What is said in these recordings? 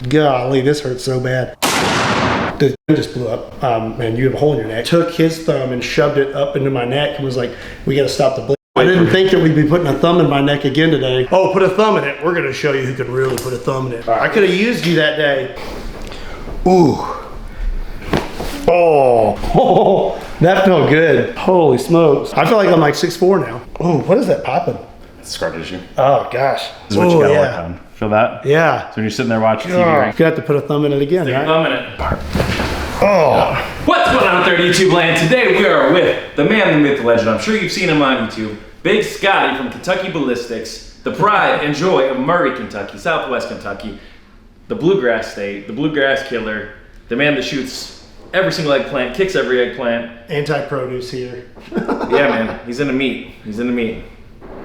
Golly, this hurts so bad. The just blew up, and you have a hole in your neck. Took his thumb and shoved it up into my neck and was like, we gotta stop the bleeding. I didn't think that we'd be putting a thumb in my neck again today. Oh, put a thumb in it. We're gonna show you who can really put a thumb in it. I could have used you that day. Ooh. Oh, that felt good. Holy smokes. I feel like I'm like 6'4" now. Oh, what is that popping? It's scar tissue. Oh gosh. This is what you gotta work on. Feel that? Yeah. So when you're sitting there watching TV, You're right? gonna have to put a thumb in it again, Stick right? a thumb in it. Oh. What's going on out there, YouTube land? Today we are with the man, the myth, the legend. I'm sure you've seen him on YouTube. Big Scotty from Kentucky Ballistics, the pride and joy of Murray, Kentucky, Southwest Kentucky, the bluegrass state, the bluegrass killer, the man that shoots every single eggplant, kicks every eggplant. Anti-produce here. Yeah, man, he's into meat. He's into meat.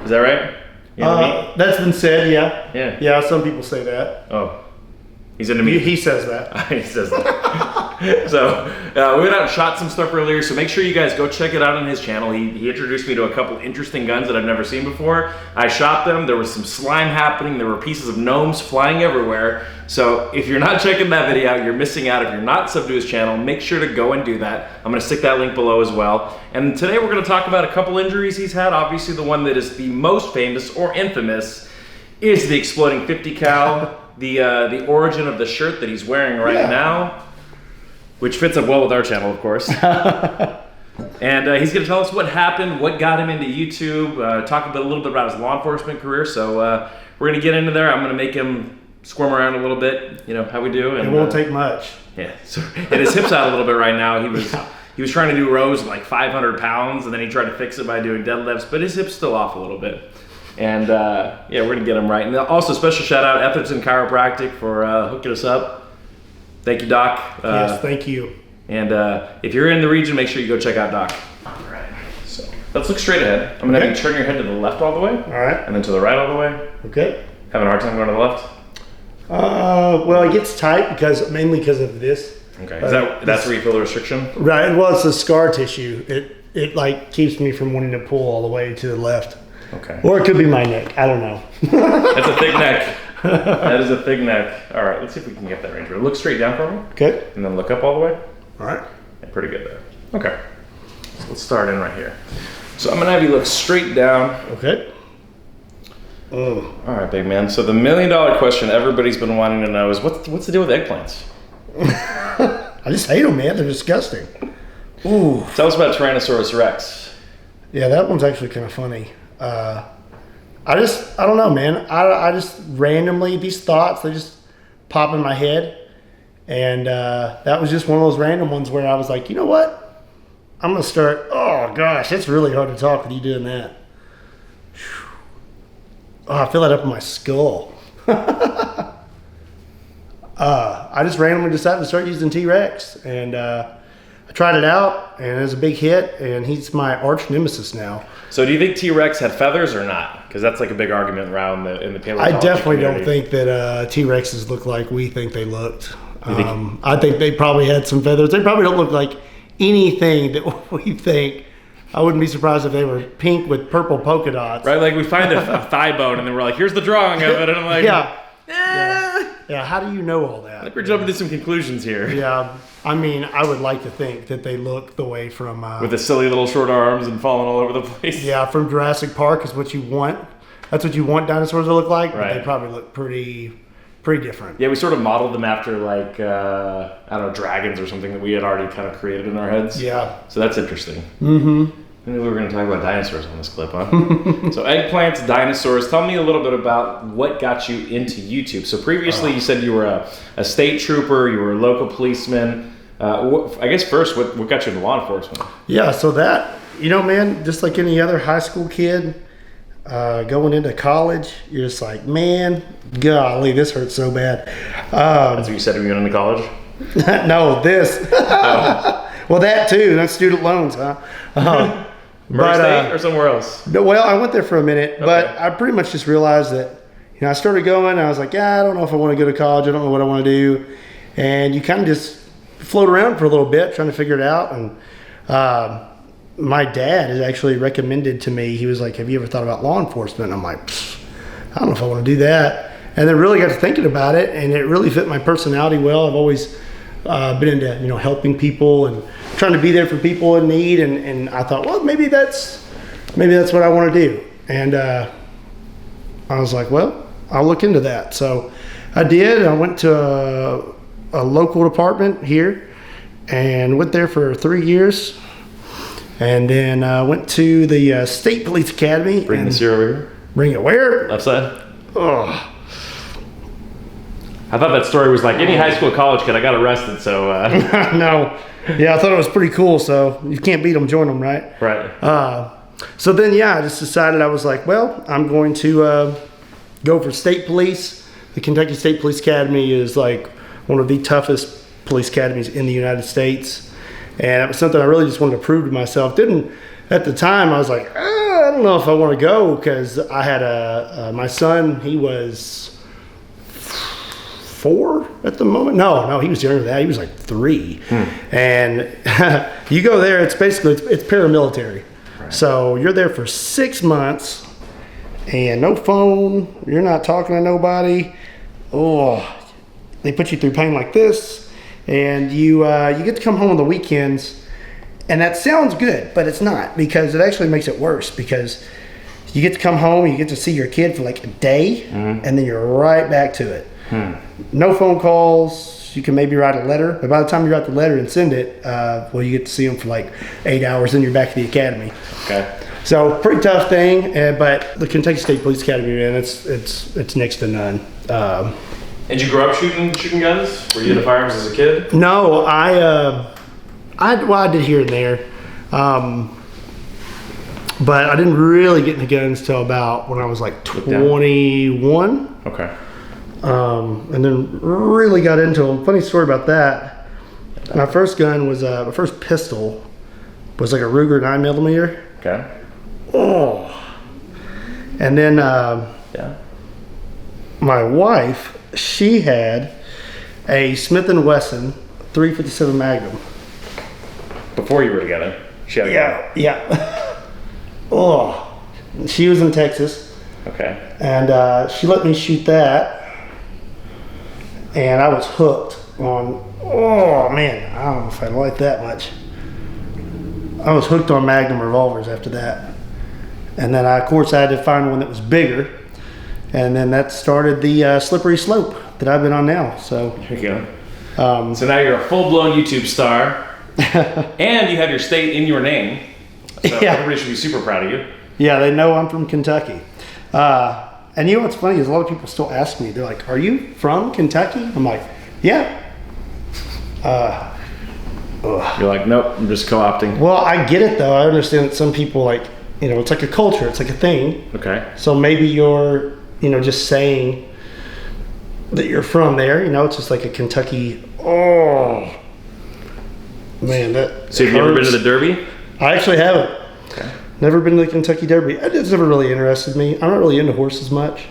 Is that right? That's been said, yeah. Yeah. Yeah, some people say that. Oh. He's into meat. He says that. He says that. So we went out and shot some stuff earlier, so make sure you guys go check it out on his channel. He introduced me to a couple interesting guns that I've never seen before. I shot them. There was some slime happening. There were pieces of gnomes flying everywhere. So if you're not checking that video out, you're missing out. If you're not subbed to his channel, make sure to go and do that. I'm going to stick that link below as well. And today we're going to talk about a couple injuries he's had. Obviously the one that is the most famous or infamous is the exploding 50 cal. The origin of the shirt that he's wearing right now, which fits up well with our channel, of course. And he's going to tell us what happened, what got him into YouTube, talk a little bit about his law enforcement career. So we're going to get into there. I'm going to make him squirm around a little bit, you know, how we do. And, it won't take much. Yeah. So, and his hip's out a little bit right now. He was trying to do rows of like 500 pounds, and then he tried to fix it by doing deadlifts, but his hip's still off a little bit. And yeah, we're gonna get him right. And also special shout out Etherton Chiropractic for hooking us up. Thank you, Doc. Yes, thank you. And if you're in the region, make sure you go check out Doc. All right, so let's look straight ahead. I'm gonna have you turn your head to the left all the way. All right. And then to the right all the way. Okay. Having a hard time going to the left? Well, it gets tight mainly because of this. Okay, that's where you feel the restriction? Right, well, it's the scar tissue. It like keeps me from wanting to pull all the way to the left. Okay. Or it could be my neck. I don't know. That's a thick neck. That is a thick neck. All right, let's see if we can get that range. Look straight down for me. Okay. And then look up all the way. All right. Yeah, pretty good there. Okay. So let's start in right here. So I'm gonna have you look straight down. Okay. All right, big man. So the $1 million question everybody's been wanting to know is what's the deal with eggplants? I just hate them, man. They're disgusting. Ooh. Tell us about Tyrannosaurus Rex. Yeah, that one's actually kind of funny. I don't know, man. I just randomly, these thoughts, they just pop in my head. And that was just one of those random ones where I was like, you know what? I'm going to start, oh gosh, it's really hard to talk with you doing that. Oh, I feel that up in my skull. I just randomly decided to start using T-Rex. And I tried it out, and it was a big hit, and he's my arch nemesis now. So do you think T-Rex had feathers or not? Because that's like a big argument around in the paleontology I definitely community. don't think that T-Rexes look like we think they looked. I think they probably had some feathers. They probably don't look like anything that we think. I wouldn't be surprised if they were pink with purple polka dots. Right, like we find a thigh bone, and then we're like, here's the drawing of it, and I'm like, yeah, how do you know all that? I think we're jumping to some conclusions here. Yeah, I mean, I would like to think that they look the way from... with the silly little short arms and falling all over the place. Yeah, from Jurassic Park is what you want. That's what you want dinosaurs to look like, right. But they probably look pretty different. Yeah, we sort of modeled them after like, I don't know, dragons or something that we had already kind of created in our heads. Yeah. So that's interesting. Mm-hmm. I knew we were going to talk about dinosaurs on this clip, huh? So eggplants, dinosaurs. Tell me a little bit about what got you into YouTube. So previously you said you were a state trooper, you were a local policeman. I guess first, what got you into law enforcement? Yeah, so that, you know, man, just like any other high school kid, going into college, you're just like, man, golly, this hurts so bad. That's what you said when you went into college? No, this. Oh. Well, that too. That's student loans, huh? Murray State or somewhere else? No, well, I went there for a minute, Okay. but I pretty much just realized that, you know, I started going, and I was like, yeah, I don't know if I want to go to college. I don't know what I want to do. And you kind of just float around for a little bit trying to figure it out. And my dad has actually recommended to me, he was like, have you ever thought about law enforcement? And I'm like, I don't know if I want to do that. And then really got to thinking about it, and it really fit my personality well. I've always been into, you know, helping people and trying to be there for people in need. And I thought, well, maybe that's what I want to do. And I was like, well, I'll look into that. So I did. I went to a local department here and went there for 3 years. And then went to the State Police Academy. Bring this here over here. Bring it where? Left side. Oh. I thought that story was like any high school, college kid. I got arrested, so. No. Yeah, I thought it was pretty cool. So you can't beat them, join them, right? Right. So then, yeah, I just decided, I was like, well, I'm going to go for state police. The Kentucky State Police Academy is like one of the toughest police academies in the United States. And it was something I really just wanted to prove to myself. At the time, I was like, I don't know if I want to go, because I had my son, he was 4 at the moment. No, he was younger than that. He was like 3. And you go there, it's basically, it's paramilitary. Right. So you're there for 6 months and no phone. You're not talking to nobody. Oh, they put you through pain like this, and you get to come home on the weekends. And that sounds good, but it's not, because it actually makes it worse, because you get to come home, you get to see your kid for like a day, and then you're right back to it. No phone calls. You can maybe write a letter, but by the time you write the letter and send it, well, you get to see them for like 8 hours, then you're back at the academy. Okay. So pretty tough thing, but the Kentucky State Police Academy, man, it's next to none. And you grew up shooting guns? Were you into firearms as a kid? No, I did here and there, but I didn't really get into guns till about when I was like 21. Okay. And then really got into them. Funny story about that. My first gun was my first pistol was like a Ruger 9mm. Okay. Oh. And then my wife, she had a Smith & Wesson 357 Magnum. Before you were together, she had a gun. Yeah. Oh. She was in Texas. Okay. And she let me shoot that. And I was hooked on, oh man, I don't know if I like that much. I was hooked on Magnum revolvers after that. And then of course I had to find one that was bigger. And then that started the slippery slope that I've been on now, so. There you go. So now you're a full-blown YouTube star. And you have your state in your name. So everybody should be super proud of you. Yeah, they know I'm from Kentucky. And you know what's funny is a lot of people still ask me, they're like, are you from Kentucky? I'm like, yeah. You're like, nope, I'm just co-opting. Well, I get it though. I understand that some people like, you know, it's like a culture, it's like a thing. Okay. So maybe you're, you know, just saying that you're from there, you know, it's just like a Kentucky, oh. Man, that So have you ever been to the Derby? I actually haven't. Okay. Never been to the Kentucky Derby. It's never really interested me. I'm not really into horses much.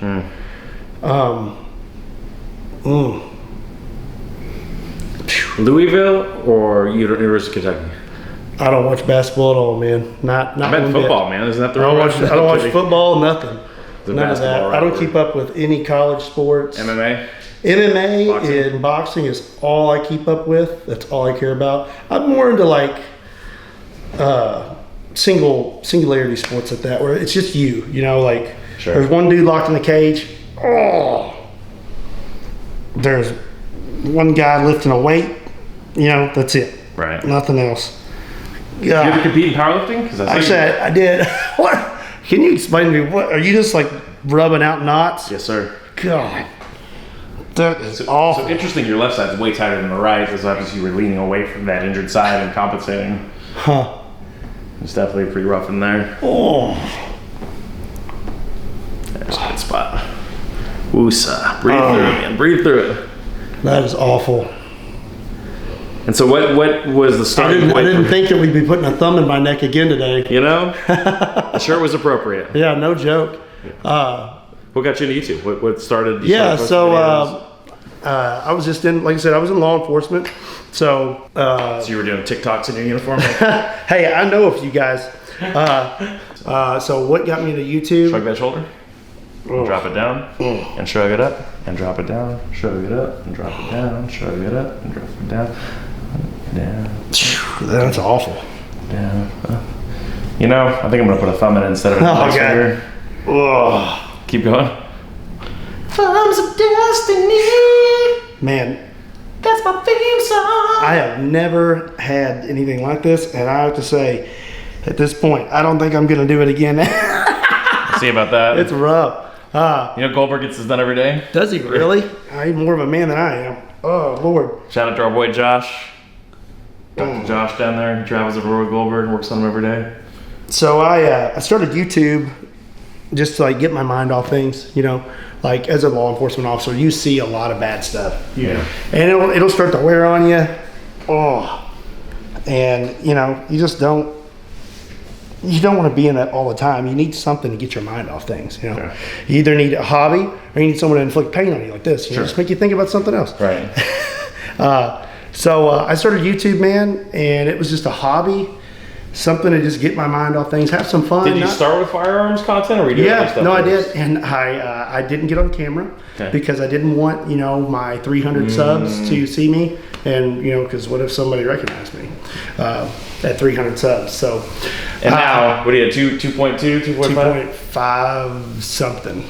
Louisville or University of Kentucky? I don't watch basketball at all, man. Not I bet football, man. Isn't that the I don't watch football, nothing. None of that. Right, I don't keep up with any college sports. MMA? MMA boxing. and boxing is all I keep up with. That's all I care about. I'm more into like singularity sports like that, where it's just you know, like there's one dude locked in the cage. Oh, there's one guy lifting a weight. You know, that's it. Right. Nothing else. Did you ever compete in powerlifting? Actually, I did. What? Can you explain to me? What are you just like rubbing out knots? Yes, sir. God, that is awful. So interesting. Your left side's way tighter than the right, as obviously you were leaning away from that injured side and compensating. Huh. It's definitely pretty rough in there. Oh. There's a good spot. Woosa. Breathe through it, man. Breathe through it. That is awful. And so what was the starting point? I didn't think that we'd be putting a thumb in my neck again today. You know? The shirt was appropriate. Yeah, no joke. What got you into YouTube? What started? I was just in, like I said, I was in law enforcement. So you were doing TikToks in your uniform? Hey, I know a few guys. So what got me into YouTube? Shrug that shoulder? and drop it down, and shrug it up, and drop it down, shrug it up, and drop it down, shrug it up, and drop it down, down. That's awful. Down. You know, I think I'm gonna put a thumb in it instead of a Oh, finger. Ugh. Keep going. Thumbs of Destiny. Man, that's my theme song. I have never had anything like this, and I have to say, at this point, I don't think I'm gonna do it again. See about that. It's rough. You know, Goldberg gets this done every day. Does he really? He's more of a man than I am. Oh, Lord. Shout out to our boy Josh. Dr. Josh down there. He travels over with Goldberg and works on him every day. So I started YouTube just to like get my mind off things, you know. Like as a law enforcement officer, you see a lot of bad stuff. Yeah. And it'll start to wear on you. Oh. And, you know, you don't want to be in that all the time. You need something to get your mind off things, you know. Sure. You either need a hobby or you need someone to inflict pain on you like this. You know, just make you think about something else. Right. So I started YouTube, man, and it was just a hobby, something to just get my mind off things, have some fun. Did you start with firearms content, or were you doing other Yeah, stuff no, I first? did, and I didn't get on camera because I didn't want, you know, my 300 subs to see me, and you know, because what if somebody recognized me at 300 subs? So, and now, what do you have, 2.2, 2.5? 2.5 something.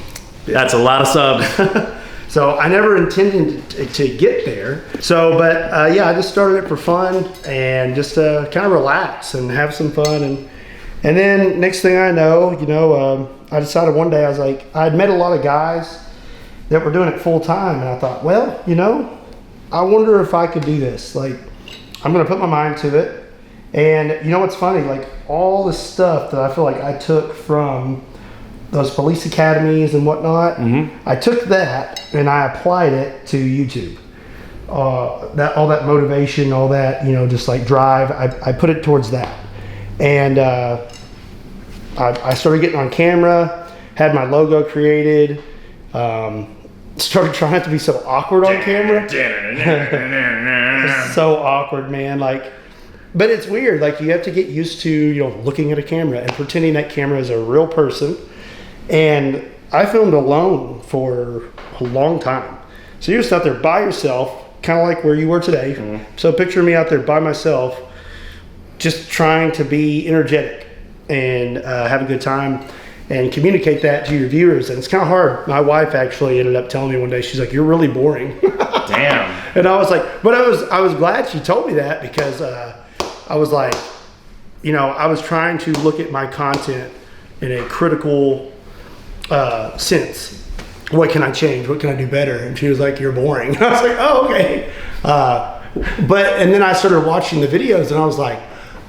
That's a lot of subs. So I never intended to get there. So, but yeah, I just started it for fun and just to kind of relax and have some fun. And then next thing I know, you know, I decided one day, I was like, I'd met a lot of guys that were doing it full time. And I thought, well, you know, I wonder if I could do this. Like, I'm going to put my mind to it. And you know what's funny? Like all the stuff that I feel like I took from those police academies and whatnot, I took that and I applied it to YouTube. All that motivation, all that, you know, just like drive, I put it towards that. And I started getting on camera, had my logo created, started trying not to be so awkward on camera. So awkward, man. Like, but it's weird. Like you have to get used to, you know, looking at a camera and pretending that camera is a real person. And I filmed alone for a long time. So you're just out there by yourself, kind of like where you were today. So picture me out there by myself, just trying to be energetic and have a good time and communicate that to your viewers. And it's kind of hard. My wife actually ended up telling me one day, she's like, "You're really boring." Damn. And I was like, but I was glad she told me that because I was like, you know, I was trying to look at my content in a critical sense. What can I change? What can I do better? And she was like, "You're boring." I was like, "Oh, okay." And then I started watching the videos and I was like,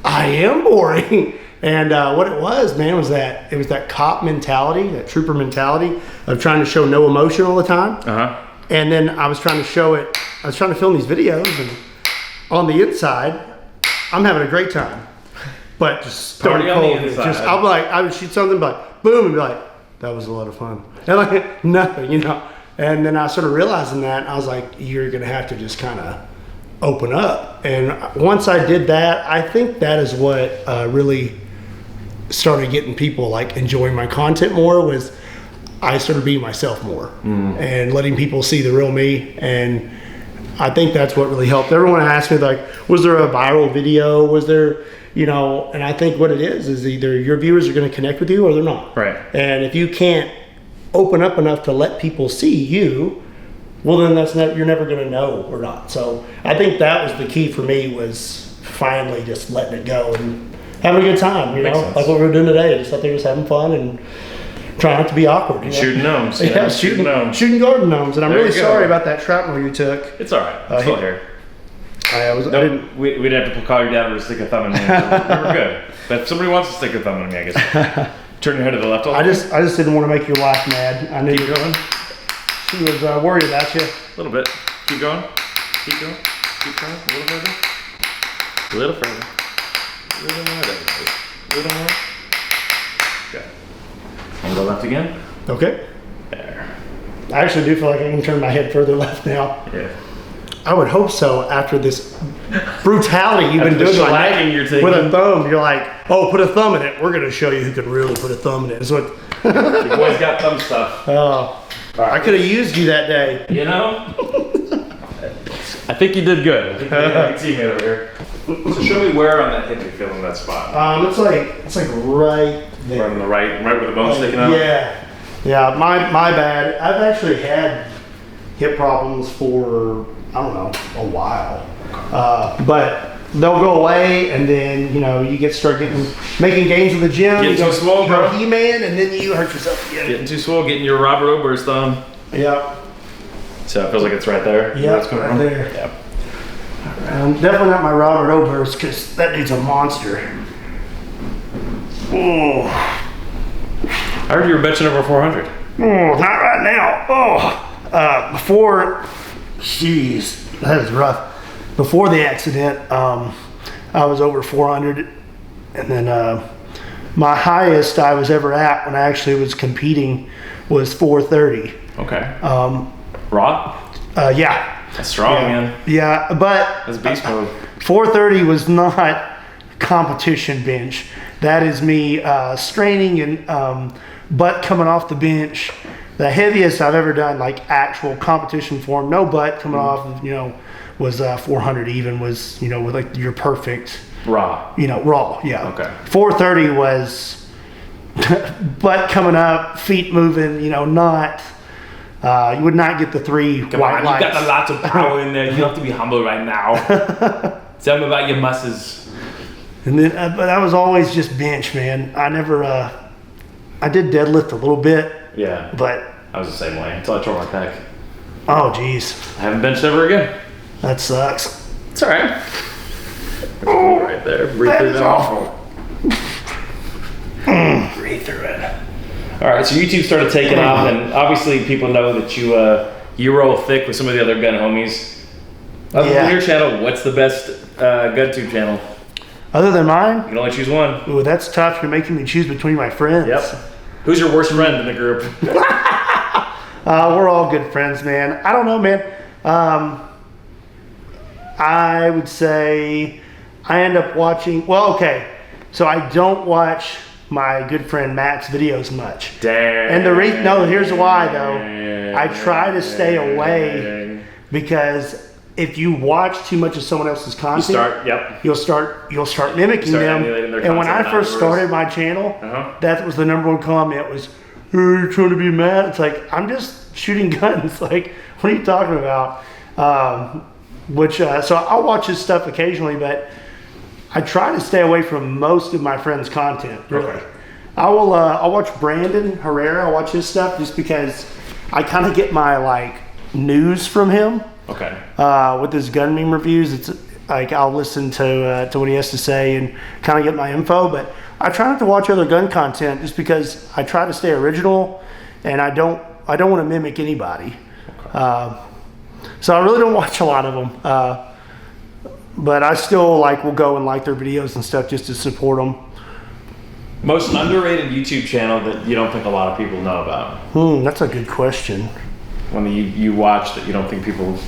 I am boring. And what it was, man, was that it was that cop mentality, that trooper mentality of trying to show no emotion all the time. And then I was trying to show it, I was trying to film these videos and on the inside, I'm having a great time. But just stone Party on the cold. inside. Just, I'll be like, I would shoot something like, boom, and be like, that was a lot of fun. And like, nothing, you know. And then I started realizing that, I was like, you're going to have to just kind of open up. And once I did that, I think that is what really started getting people like enjoying my content more, was I started being myself more and letting people see the real me. And I think that's what really helped. Everyone asked me like, was there a viral video? Was there, you know, and I think what it is either your viewers are going to connect with you or they're not. Right. And if you can't open up enough to let people see you, well, then you're never going to know or not. So I think that was the key for me, was finally just letting it go and having a good time, you know, like what we're doing today, just out there just having fun and trying not to be awkward. You know? Shooting gnomes. Yeah, shooting garden gnomes. And I'm really sorry about that shrapnel you took. It's all right. I'm still here. We didn't have to call your dad to stick a thumb in me. We were good. But if somebody wants to stick a thumb in me, I guess. Turn your head to the left. I just didn't want to make your wife mad. I knew Keep going. she was worried about you. A little bit. Keep going. Keep going. Keep going. A little further. A little further. A little more. There it goes. A little more. Good. And go left again. Okay. There. I actually do feel like I can turn my head further left now. Yeah. I would hope so. After this brutality you've been After the doing to my shellacking neck you're taking. with a thumb, you're like, oh, put a thumb in it. We're gonna show you who can really put a thumb in it. Is what. Your boy's got thumb stuff. Oh, I could have used you that day. You know? I think you did good. I think you're a good teammate over here. So show me where on that hip you're feeling that spot. It's like right there. Right on the right where the bone's sticking out? Yeah, my bad. I've actually had hip problems for, I don't know, a while. But they'll go away, and then, you know, you start making gains in the gym. Getting too swole, bro. He-Man, and then you hurt yourself again. Getting too swole, getting your Robert Oberst thumb. Yeah. So it feels like it's right there. Yeah, That's right there. Yep. Definitely not my Robert Oberst, because that dude's a monster. Oh. I heard you were benching over 400. Oh, not right now. Oh, before, jeez, that is rough. Before the accident, I was over 400, and then my highest I was ever at when I actually was competing was 430. Okay. Raw? Yeah. That's strong, man. Yeah, but That's beast mode. 430 was not competition bench. That is me straining and butt coming off the bench. The heaviest I've ever done, like actual competition form, no butt coming off, was 400 even, was, with like your perfect, Raw. raw, yeah. Okay. 430 was butt coming up, feet moving, not, you would not get the three white lights. You got a lot of power in there. You don't have to be humble right now. Tell me about your muscles. And then, but I was always just bench, man. I never, I did deadlift a little bit. Yeah. But I was the same way until I tore my pec. Oh, geez. I haven't benched ever again. That sucks. It's all right. Oh, right there. Breathe through that. Awful. Breathe through it. All right, so YouTube started taking off, and obviously people know that you roll thick with some of the other gun homies. Other than your channel, what's the best GunTube channel? Other than mine? You can only choose one. Ooh, that's tough. You're making me choose between my friends. Yep. Who's your worst friend in the group? We're all good friends, man. I don't know, man. I would say I end up watching, so I don't watch my good friend Matt's videos much. Dang. And here's why though. I try to stay away because if you watch too much of someone else's content, you'll start mimicking them. And when I first started my channel, that was the number one comment was, "Oh, you're trying to be mad." It's like, I'm just shooting guns. Like, what are you talking about? So I'll watch his stuff occasionally, but I try to stay away from most of my friends' content. Really, okay. I'll watch Brandon Herrera. I'll watch his stuff just because I kind of get my news from him. Okay. With his gun meme reviews, it's like I'll listen to what he has to say and kind of get my info. But I try not to watch other gun content just because I try to stay original, and I don't want to mimic anybody. Okay. So I really don't watch a lot of them. But I still will go and like their videos and stuff just to support them. Most underrated YouTube channel that you don't think a lot of people know about? That's a good question. One that you watch that you don't think people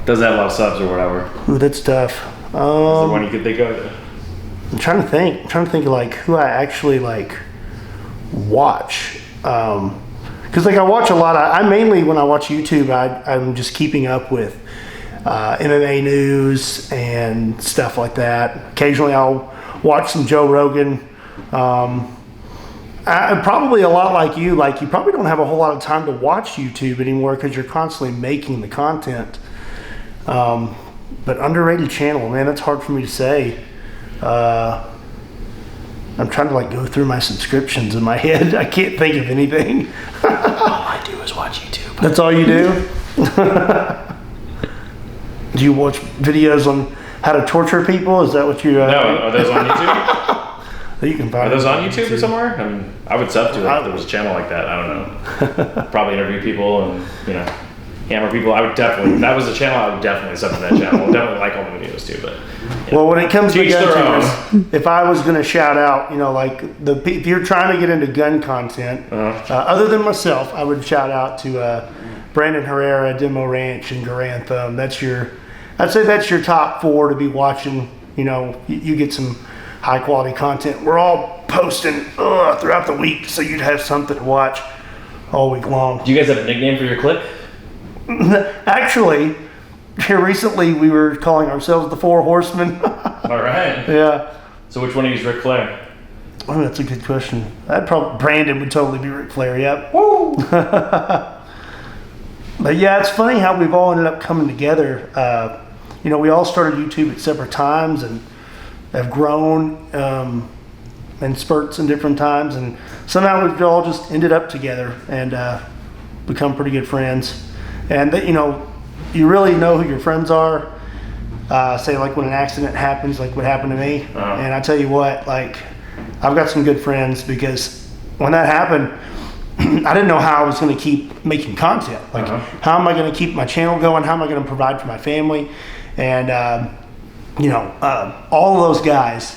doesn't have a lot of subs or whatever. Ooh, that's tough. Is there one you could think of? I'm trying to think. Who I actually watch. Because I watch a lot of. I mainly when I watch YouTube, I'm just keeping up with MMA news and stuff like that. Occasionally, I'll watch some Joe Rogan. I'm probably a lot like you. You probably don't have a whole lot of time to watch YouTube anymore because you're constantly making the content. But underrated channel, man, that's hard for me to say. I'm trying to go through my subscriptions in my head. I can't think of anything. All I do is watch YouTube. That's all you do? Do you watch videos on how to torture people? Is that what you? No, are those on YouTube? You can find. Are those on YouTube or somewhere? I would sub to if there was a channel like that. I don't know. Probably interview people and hammer people. I would definitely. If that was a channel, I would definitely sub to that channel. I would definitely like all the videos too. But well, when it comes to gun, if I was going to shout out, if you're trying to get into gun content, other than myself, I would shout out to Brandon Herrera, Demo Ranch, and Garanthem. I'd say that's your top 4 to be watching. You know, you get some high quality content. We're all posting throughout the week, so you'd have something to watch all week long. Do you guys have a nickname for your clique? Actually, here recently we were calling ourselves the 4 Horsemen. All right. Yeah. So which one of you is Ric Flair? Oh, that's a good question. Brandon would totally be Ric Flair. Yep. Woo! But yeah, it's funny how we've all ended up coming together. You know, we all started YouTube at separate times and have grown in spurts in different times, and somehow we've all just ended up together and become pretty good friends. And you know, you really know who your friends are. Say like when an accident happens, like what happened to me, and I tell you what, like I've got some good friends, because when that happened, I didn't know how I was going to keep making content. Like, how am I going to keep my channel going? How am I going to provide for my family? And you know, all of those guys,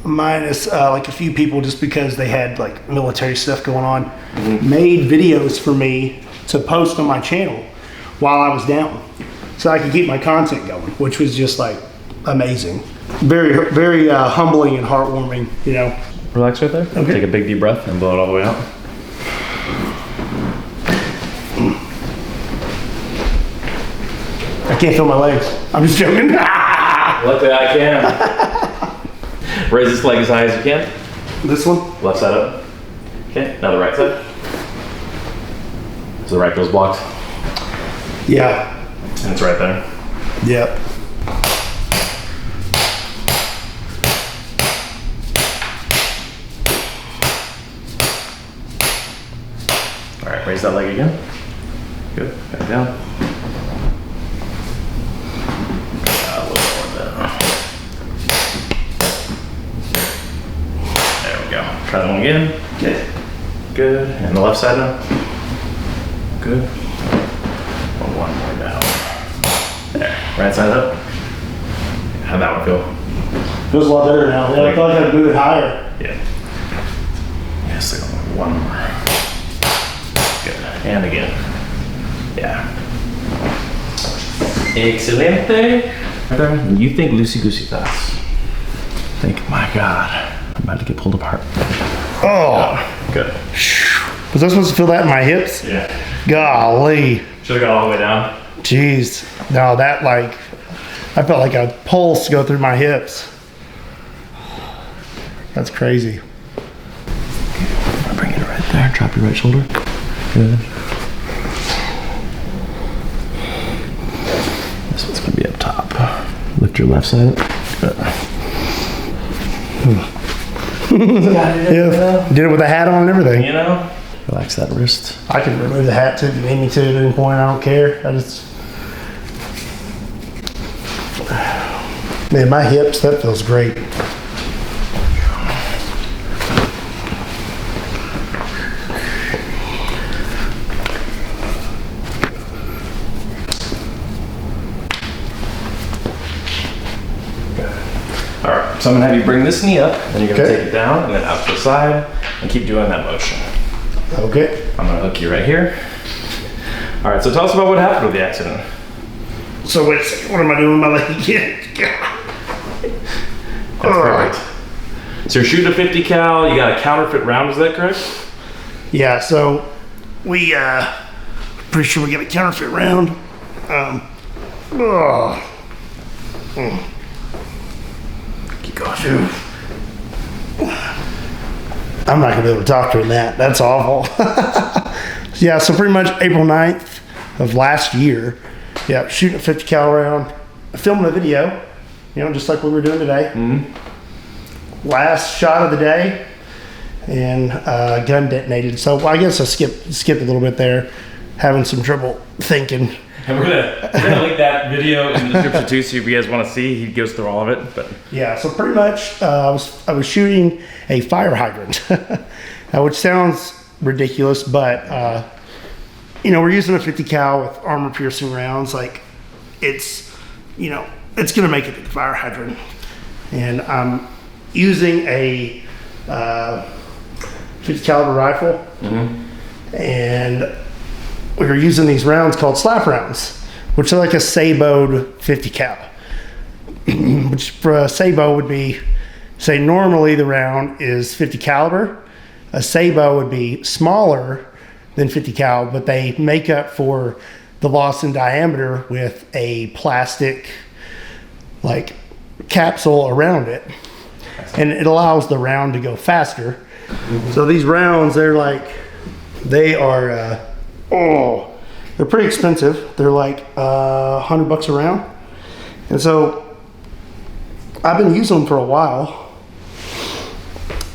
minus like a few people, just because they had like military stuff going on, made videos for me to post on my channel while I was down, so I could keep my content going, which was just like amazing. Very, very humbling and heartwarming, you know. Relax right there. Okay. Take a big deep breath and blow it all the way out. I can't feel my legs. I'm just joking. Luckily I can. Raise this leg as high as you can. This one? Left side up. Okay, now the right side. So the right goes blocked. Yeah. And it's right there. Yep. All right, raise that leg again. Good, back down. A little more down. There we go. Try that one again. Okay. Good, and the left side now. Good. One more down. There, right side up. How'd that one feel? Feels a lot better now. Yeah, I feel like I could move it higher. Yeah. Yes, one more. Good. And again. Yeah. Excelente. You think loosey-goosey thoughts. Think, my God, I'm about to get pulled apart. Oh. Good. Was I supposed to feel that in my hips? Yeah. Golly. Should've got all the way down. Jeez. No, that like, I felt like a pulse go through my hips. That's crazy. Bring it right there. Drop your right shoulder. Good. This one's gonna be up top. Lift your left side up. Good. Yeah, did it with a hat on and everything. You know? Relax that wrist. I can remove the hat too if you need me to at any point. I don't care. I just, man, my hips, that feels great. All right, so I'm gonna have you bring this knee up, then you're gonna Okay. take it down and then out to the side and keep doing that motion. Okay. I'm gonna hook you right here. All right, so tell us about what happened with the accident. So wait a second, what am I doing with my leg again? That's perfect. So you're shooting a 50 cal, you got a counterfeit round, is that correct? Yeah, so we pretty sure we got a counterfeit round. Keep going. I'm not gonna be able to talk during that. That's awful. Yeah, so pretty much April 9th of last year, yeah, shooting a 50 cal round, filming a video, you know, just like we were doing today. Last shot of the day, and gun detonated. So I guess I skipped a little bit there, having some trouble thinking. And we're gonna link that video in the description too, so if you guys want to see, he goes through all of it. But yeah, so pretty much I was shooting a fire hydrant, which sounds ridiculous, but you know, we're using a 50 cal with armor piercing rounds. Like, it's, you know, it's gonna make it to the fire hydrant, and I'm using a 50 caliber rifle, and we were using these rounds called slap rounds, which is like a saboed 50 cal, which for a sabot would be, say normally the round is 50 caliber. A sabot would be smaller than 50 cal, but they make up for the loss in diameter with a plastic like capsule around it, and it allows the round to go faster. So these rounds, they're pretty expensive. They're like $100 a round, and so I've been using them for a while,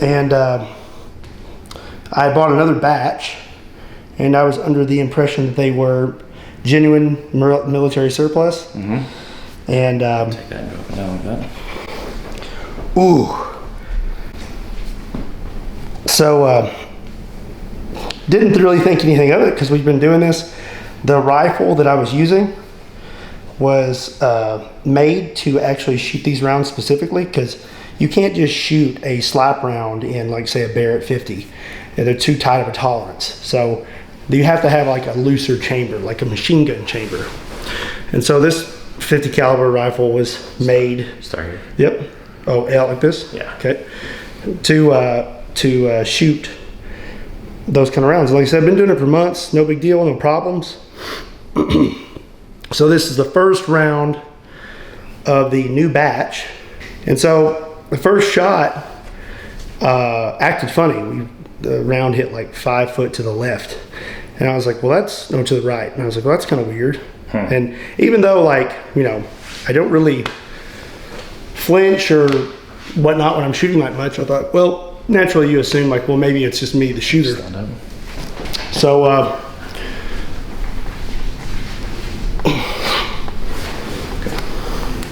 and I bought another batch, and I was under the impression that they were genuine military surplus. Mm-hmm. And take that and open down like that. Ooh. So didn't really think anything of it because we've been doing this. The rifle that I was using was made to actually shoot these rounds specifically, because you can't just shoot a slap round in, like, say, a Barrett 50. They're too tight of a tolerance. So you have to have like a looser chamber, like a machine gun chamber. And so this 50 caliber rifle was made. Start here. Yep. Oh, L like this? Yeah. Okay. To shoot those kind of rounds. Like I said, I've been doing it for months. No big deal, no problems. So this is the first round of the new batch. And so the first shot acted funny. The round hit like 5 foot to the left. And I was like, well, no, to the right. And I was like, well, that's kind of weird. And even though, like, you know, I don't really flinch or whatnot when I'm shooting that much, I thought, well, naturally you assume, like, well, maybe it's just me, the shooter. So,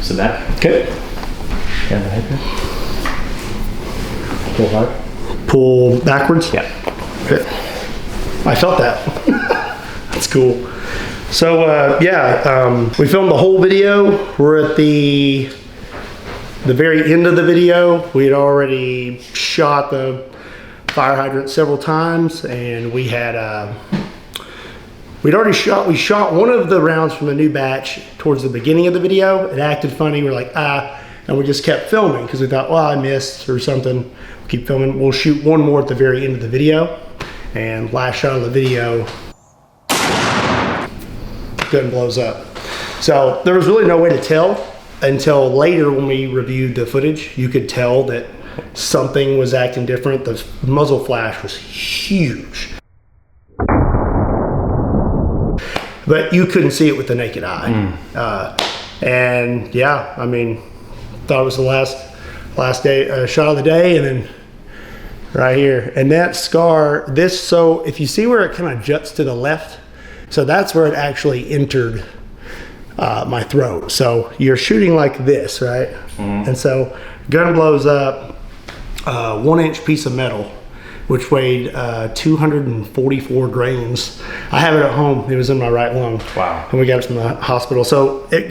So that. okay. Yeah, the head here. Pull hard. Pull backwards. Yeah. Okay. I felt that. That's cool. So we filmed the whole video. We're at the very end of the video. We had already shot the fire hydrant several times, and we shot one of the rounds from the new batch towards the beginning of the video. It acted funny. We're like, and we just kept filming because we thought, well, I missed or something. We'll keep filming. We'll shoot one more at the very end of the video. And last shot of the video, gun blows up. So there was really no way to tell until later when we reviewed the footage. You could tell that something was acting different. The muzzle flash was huge, but you couldn't see it with the naked eye. And yeah, I mean, thought it was the last day shot of the day, and then right here, and that scar, so if you see where it kind of juts to the left, so that's where it actually entered my throat. So you're shooting like this, right? And so gun blows up, 1 inch piece of metal, which weighed 244 grains. I have it at home. It was in my right lung. Wow. And we got it from the hospital. So it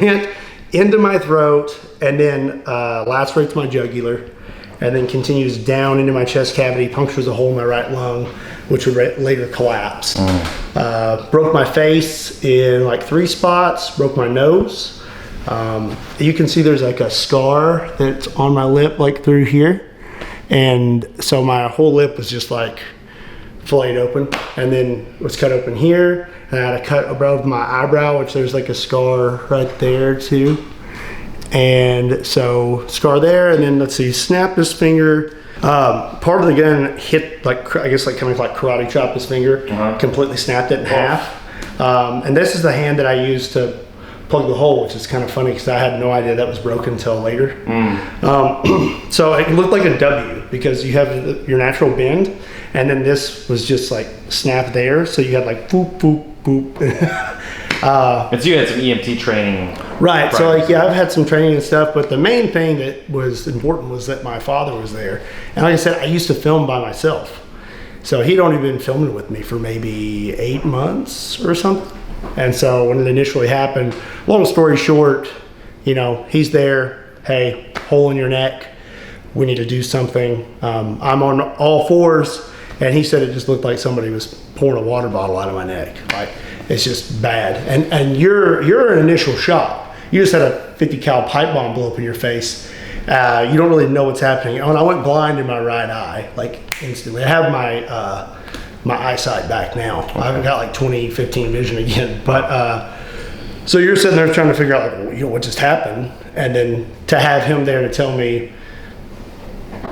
went into my throat, and then lacerates my jugular, and then continues down into my chest cavity, punctures a hole in my right lung, which would later collapse. Broke my face in like 3 spots, broke my nose. You can see there's like a scar that's on my lip, like through here. And so my whole lip was just like filleted open, and then was cut open here. And I had a cut above my eyebrow, which there's like a scar right there too. And so scar there, and then let's see, snapped his finger. Part of the gun hit, like, I guess like kind of like karate chopped his finger, completely snapped it in half. And this is the hand that I used to plug the hole, which is kind of funny because I had no idea that was broken until later. So it looked like a W because you have your natural bend, and then this was just like snapped there. So you had like boop, boop, boop. And so you had some EMT training. Right, so like, yeah, I've had some training and stuff, but the main thing that was important was that my father was there. And like I said, I used to film by myself. So he'd only been filming with me for maybe 8 months or something. And so when it initially happened, long story short, you know, he's there, hey, hole in your neck, we need to do something. I'm on all fours, and he said it just looked like somebody was pouring a water bottle out of my neck. Like, it's just bad. And you're an initial shock. You just had a 50 cal pipe bomb blow up in your face. You don't really know what's happening. And I went blind in my right eye, like instantly. I have my eyesight back now. Okay. I've got like 20/15 vision again. But so you're sitting there trying to figure out, like, what just happened, and then to have him there to tell me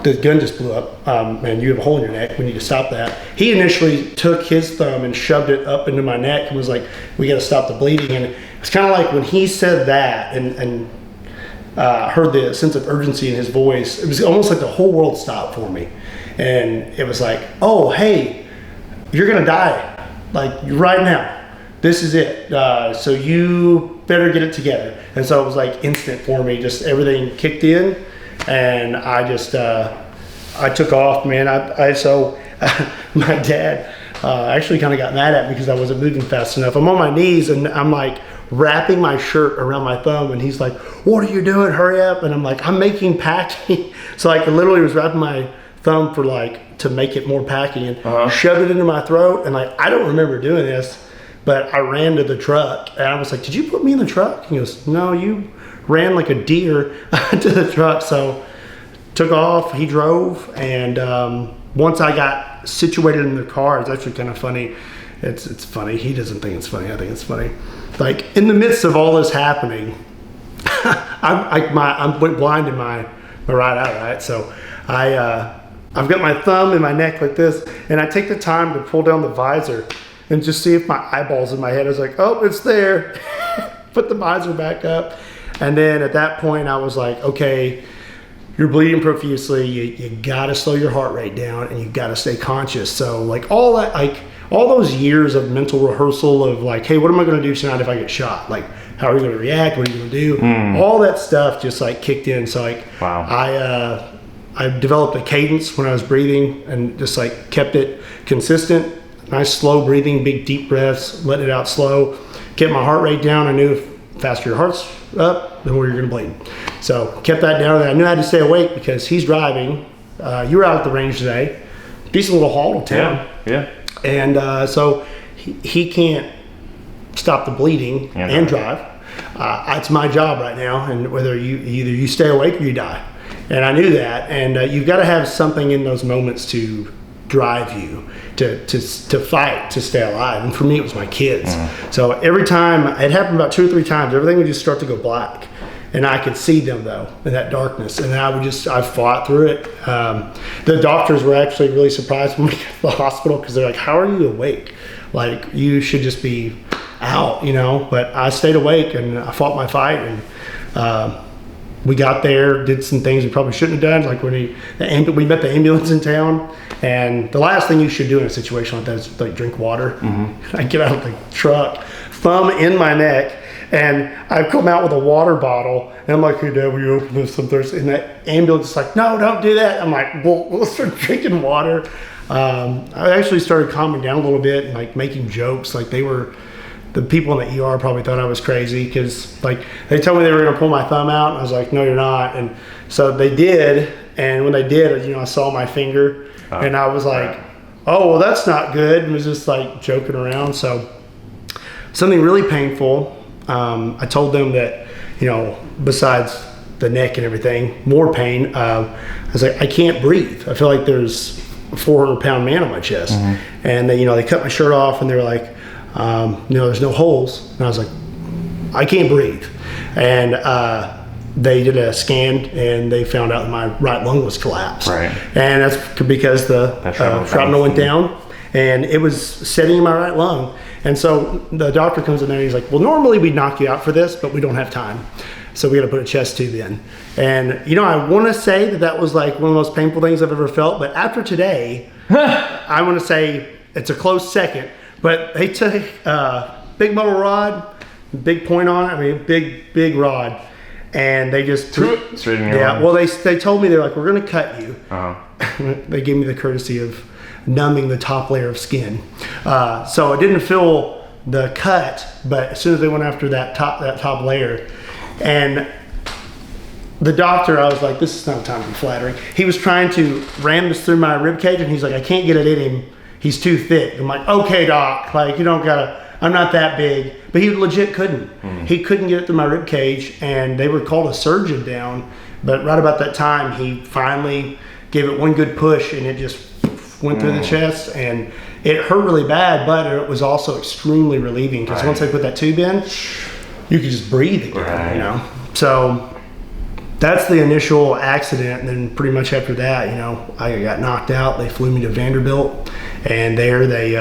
the gun just blew up, and you have a hole in your neck. We need to stop that. He initially took his thumb and shoved it up into my neck and was like, "We got to stop the bleeding." And it's kind of like when he said that and heard the sense of urgency in his voice, it was almost like the whole world stopped for me. And it was like, "Oh, hey, you're gonna die, like right now. This is it. So you better get it together." And so it was like instant for me. Just everything kicked in, and I just I took off, man. So my dad actually kind of got mad at me because I wasn't moving fast enough. I'm on my knees and I'm like wrapping my shirt around my thumb, and he's like, "What are you doing? Hurry up!" And I'm like, "I'm making packing." So like I literally was wrapping my thumb for like to make it more packing, and shoved it into my throat. And like I don't remember doing this, but I ran to the truck and I was like, "Did you put me in the truck?" He goes, "No, you ran like a deer to the truck." So took off, he drove, and once I got situated in the car, it's actually kind of funny. It's funny. He doesn't think it's funny. I think it's funny. Like in the midst of all this happening, I went blind in my right eye, right? So I've got my thumb in my neck like this, and I take the time to pull down the visor and just see if my eyeball's in my head. I was like, "Oh, it's there." Put the visor back up. And then at that point I was like, okay, you're bleeding profusely. You gotta slow your heart rate down, and you gotta stay conscious. So like all that, like all those years of mental rehearsal of like, hey, what am I gonna do tonight if I get shot? Like, how are you gonna react? What are you gonna do? All that stuff just like kicked in. So like, wow. I developed a cadence when I was breathing and just like kept it consistent. Nice slow breathing, big deep breaths, let it out slow. Kept my heart rate down. I knew if faster your heart's up, the more you're gonna bleed. So kept that down. I knew I had to stay awake because he's driving. You were out at the range today. Decent little haul to town. Yeah. And so he can't stop the bleeding and drive. It's my job right now, and whether either you stay awake or you die. And I knew that, and you've got to have something in those moments to drive you to fight, to stay alive. And for me, it was my kids. So every time, it happened about 2 or 3 times, everything would just start to go black. And I could see them though, in that darkness. And I fought through it. The doctors were actually really surprised when we got to the hospital, because they're like, "How are you awake? Like, you should just be out, you know?" But I stayed awake and I fought my fight, and we got there, did some things we probably shouldn't have done, like when we met the ambulance in town. And the last thing you should do in a situation like that is like drink water. I get out of the truck, thumb in my neck, and I come out with a water bottle, and I'm like, "Hey, Dad, will you open this?" And that ambulance is like, "No, don't do that." I'm like, "Well, let's start drinking water." I actually started calming down a little bit and like making jokes. Like the people in the ER probably thought I was crazy, because like they told me they were gonna pull my thumb out, and I was like, "No, you're not." And so they did, and when they did, you know, I saw my finger, and I was like, "Oh, well, that's not good," and was just like joking around. So something really painful. I told them that, you know, besides the neck and everything, more pain. I was like, I can't breathe. I feel like there's a 400-pound man on my chest. And they, you know, they cut my shirt off, and they were like, you know, there's no holes. And I was like, I can't breathe. And they did a scan, and they found out that my right lung was collapsed. Right. And that's because the shrapnel went down, and it was setting in my right lung. And so the doctor comes in there, and he's like, "Well, normally we'd knock you out for this, but we don't have time. So we got to put a chest tube in." And, you know, I want to say that was like one of the most painful things I've ever felt. But after today, I want to say it's a close second. But they took big metal rod, big point on it. I mean, big rod. And they just threw it straight in your lung. Well, they told me, they're like, "We're going to cut you." They gave me the courtesy of numbing the top layer of skin. So I didn't feel the cut, but as soon as they went after that top layer, and the doctor, I was like, "This is not time to be flattering." He was trying to ram this through my rib cage, and he's like, "I can't get it in him. He's too thick." I'm like, "Okay, doc, like, you don't gotta I'm not that big, but he legit couldn't. He couldn't get it through my rib cage, and they were called a surgeon down. But right about that time, he finally gave it one good push, and it just went through the chest, and it hurt really bad, but it was also extremely relieving because once they put that tube in, you could just breathe again, you know. So that's the initial accident, and then pretty much after that, you know, I got knocked out. They flew me to Vanderbilt, and there they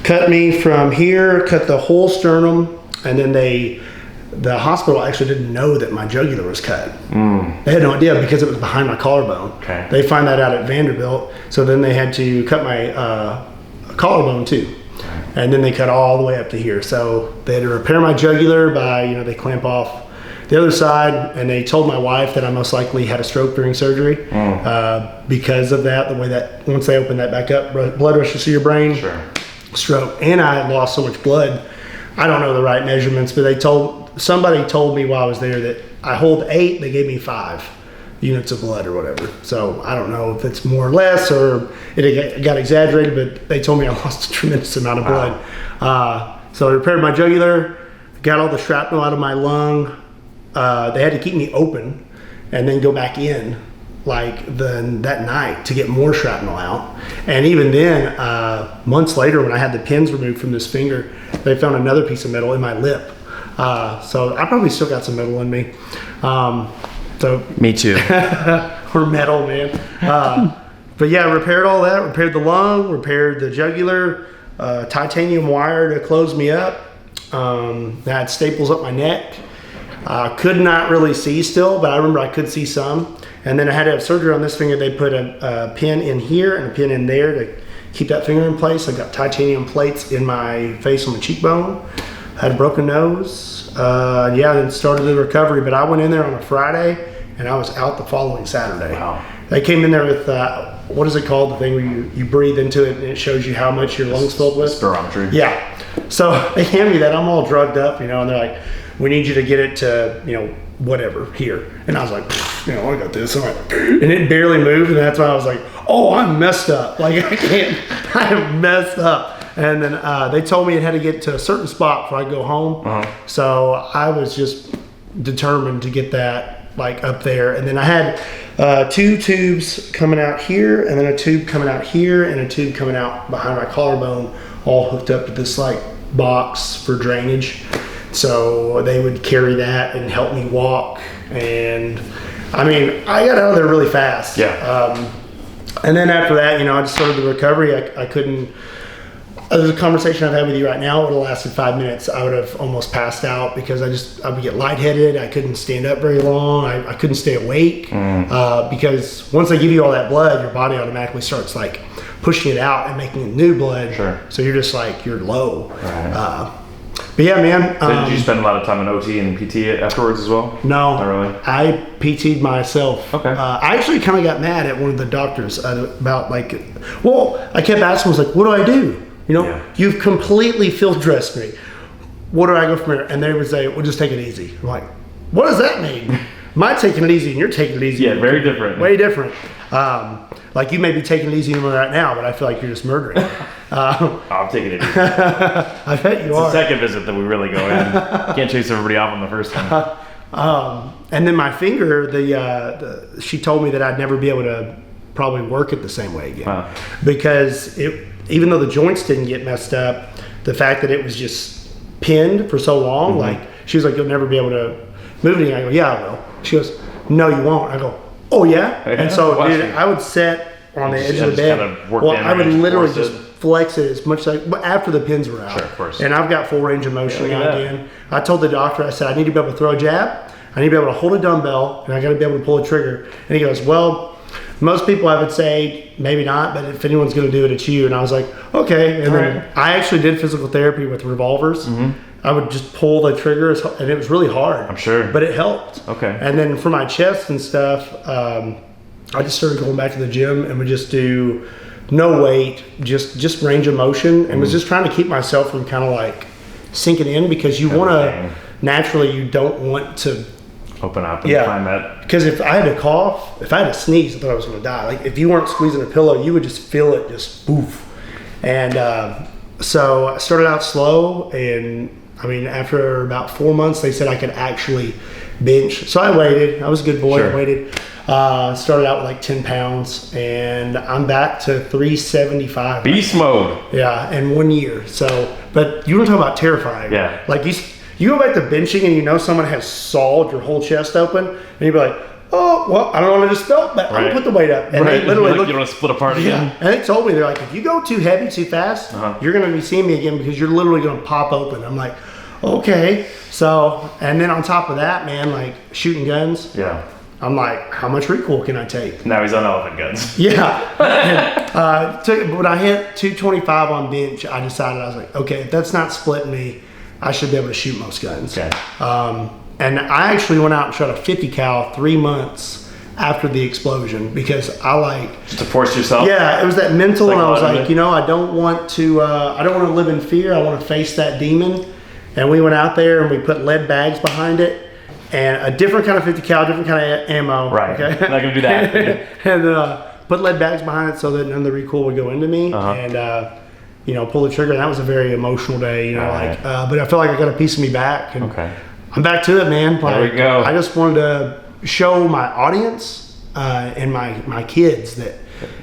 cut me from here, cut the whole sternum, and then the hospital actually didn't know that my jugular was cut. They had no idea because it was behind my collarbone. Okay. They find that out at Vanderbilt, so then they had to cut my collarbone too. And then they cut all the way up to here. So they had to repair my jugular by, you know, they clamp off the other side, and they told my wife that I most likely had a stroke during surgery because of that, the way that once they opened that back up, blood rushes to your brain, stroke. And I had lost so much blood. I don't know the right measurements, but somebody told me while I was there that I hold 8, they gave me 5 units of blood or whatever. So I don't know if it's more or less or it got exaggerated, but they told me I lost a tremendous amount of blood. So I repaired my jugular, got all the shrapnel out of my lung. They had to keep me open and then go back in that night to get more shrapnel out. And even then, months later when I had the pins removed from this finger, they found another piece of metal in my lip. So I probably still got some metal in me. Me too. We're metal, man. But yeah, repaired all that, repaired the lung, repaired the jugular, titanium wire to close me up. I had staples up my neck. Could not really see still, but I remember I could see some. And then I had to have surgery on this finger. They put a pin in here and a pin in there to keep that finger in place. I got titanium plates in my face on the cheekbone. I had a broken nose. Then started the recovery. But I went in there on a Friday, and I was out the following Saturday. Wow. They came in there with, what is it called? The thing where you breathe into it, and it shows you how much your lungs filled with? Spirometry. Yeah. So they hand me that. I'm all drugged up, you know, and they're like, we need you to get it to, you know, whatever, here. And I was like, you know, I got this. And it barely moved, and that's why I was like, oh, I'm messed up. Like, I am messed up. And then they told me it had to get to a certain spot before I go home. So I was just determined to get that, like, up there. And then I had 2 tubes coming out here, and then a tube coming out here, and a tube coming out behind my collarbone, all hooked up to this, like, box for drainage. So they would carry that and help me walk. And I mean, I got out of there really fast. And then after that, you know, I just started the recovery. I couldn't, there's a conversation I've had with you right now. It would have lasted 5 minutes. I would have almost passed out because I would get lightheaded. I couldn't stand up very long. I couldn't stay awake because once they give you all that blood, your body automatically starts like pushing it out and making new blood. So you're just like, you're low. But yeah, man. So did you spend a lot of time in OT and PT afterwards as well? No, not really. I PT'd myself. Okay. I actually kind of got mad at one of the doctors about like, well, I kept asking, I was like, what do I do? You know, you've completely field dressed me. What do I go from here? And they would say, well, just take it easy. I'm like, what does that mean? My taking it easy and you're taking it easy. Yeah, very different. Way different. Like you may be taking it easy right now, but I feel like you're just murdering. I'm taking it easy. I bet you are. It's the second visit that we really go in. Can't chase everybody off on the first one. And then my finger, she told me that I'd never be able to probably work it the same way again. Because even though the joints didn't get messed up, the fact that it was just pinned for so long, like she was like, you'll never be able to move anything. I go, yeah, I will. She goes, no, you won't. I go, oh yeah? And so dude, I would sit on the edge of the bed. I would literally just flex it as much as after the pins were out. Sure, of course. And I've got full range of motion now again. I told the doctor, I said, I need to be able to throw a jab. I need to be able to hold a dumbbell, and I got to be able to pull a trigger. And he goes, well, most people I would say maybe not, but if anyone's going to do it, it's you. And I was like, okay. And then I actually did physical therapy with revolvers. I would just pull the trigger, and it was really hard. I'm sure. But it helped. Okay. And then for my chest and stuff, I just started going back to the gym and would just do no weight, just range of motion, and was just trying to keep myself from kind of like sinking in, because you want to, naturally, you don't want to open up and find that. Because if I had to cough, if I had to sneeze, I thought I was going to die. Like if you weren't squeezing a pillow, you would just feel it just poof. And So I started out slow, and I mean, after about 4 months, they said I could actually bench. So I waited. I was a good boy. Sure. I waited. Started out with like 10 pounds, and I'm back to 375. Beast mode. Yeah, in 1 year. So, but you want to talk about terrifying? Yeah. Like you go back to benching, and you know someone has sawed your whole chest open, and you'd be like, oh, well, I don't know what I just felt, but I'm Right. gonna put the weight up. And Right. they literally Like, look. you don't want to split apart again. Yeah, and they told me, they're like, if you go too heavy, too fast, you're gonna be seeing me again because you're literally gonna pop open. I'm like, okay. So, and then on top of that, man, like shooting guns, Yeah. I'm like, how much recoil can I take? Now he's on elephant guns. Yeah. And, when I hit 225 on bench, I decided, I was like, okay, if that's not splitting me, I should be able to shoot most guns. Okay. And I actually went out and shot a 50 cal 3 months after the explosion because I like, Just to force yourself. yeah, it was that mental, and I was Psychological. like, you know, I don't want to live in fear. I want to face that demon. And we went out there and we put lead bags behind it and a different kind of 50 cal, different kind of ammo. Right. Okay. Not gonna do that. And put lead bags behind it so that none of the recoil would go into me. And you know, pull the trigger. And that was a very emotional day. You know, Right. but I feel like I got a piece of me back. And Okay. I'm back to it, man. There we go. I just wanted to show my audience and my kids that,